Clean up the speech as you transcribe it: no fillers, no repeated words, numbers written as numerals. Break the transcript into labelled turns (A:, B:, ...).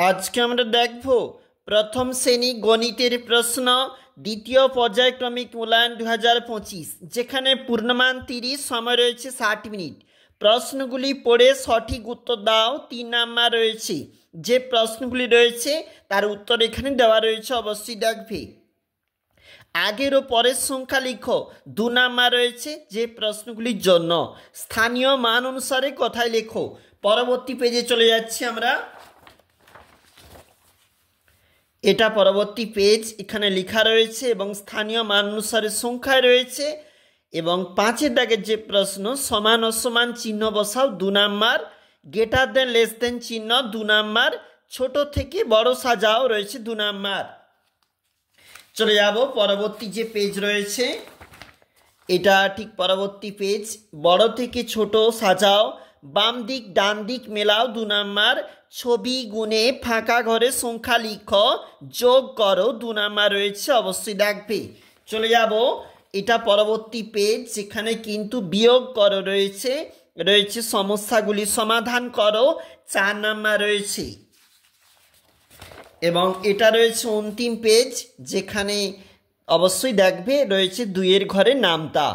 A: আজকে আমরা দেখব প্রথম শ্রেণী গণিতের প্রশ্ন দ্বিতীয় পর্যায়ক্রমিক মূল্যায়ন 2025, যেখানে পূর্ণমান 30, সময় রয়েছে 60 মিনিট। প্রশ্নগুলি পড়ে সঠিক উত্তর দাও। 3 নাম্বার রয়েছে। যে প্রশ্নগুলি রয়েছে তার উত্তর এখানে দেওয়া রয়েছে, অবশ্যই দেখবে। আগের ও পরের সংখ্যা লিখো। 2 নাম্বার রয়েছে। যে প্রশ্নগুলির জন্য স্থানীয় মান অনুসারে কথায় লেখো। পরবর্তী পেজে চলে যাচ্ছি আমরা। এটা পরবর্তী পেজ, এখানে লেখা রয়েছে এবং স্থানীয় মান অনুসারে সংখ্যায় রয়েছে। এবং 5-এর দাগের যে প্রশ্ন সমান অসমান চিহ্ন বসাও 2 number, greater than less than চিহ্ন 2 নাম্বার, ছোট থেকে বড় সাজাও রয়েছে 2 নাম্বার। চলে যাব পরবর্তী যে পেজ রয়েছে, এটা ঠিক পরবর্তী পেজ। বড় থেকে ছোট সাজাও, বাম দিক ডান দিক মেলাও 2 নাম্বার, ছবি গুনে ফাঁকা ঘরে সংখ্যা লিখো, যোগ করো 2 নাম্বার রয়েছে, অবশ্যই দেখবে। চলে যাব এটা পরবর্তী পেজ, যেখানে কিন্তু বিয়োগ করো রয়েছে, সমস্যাগুলি সমাধান করো 4 নাম্বার রয়েছে। এবং এটা রয়েছে অন্তিম পেজ, যেখানে অবশ্যই দেখবে রয়েছে 2-এর ঘরে নামতা।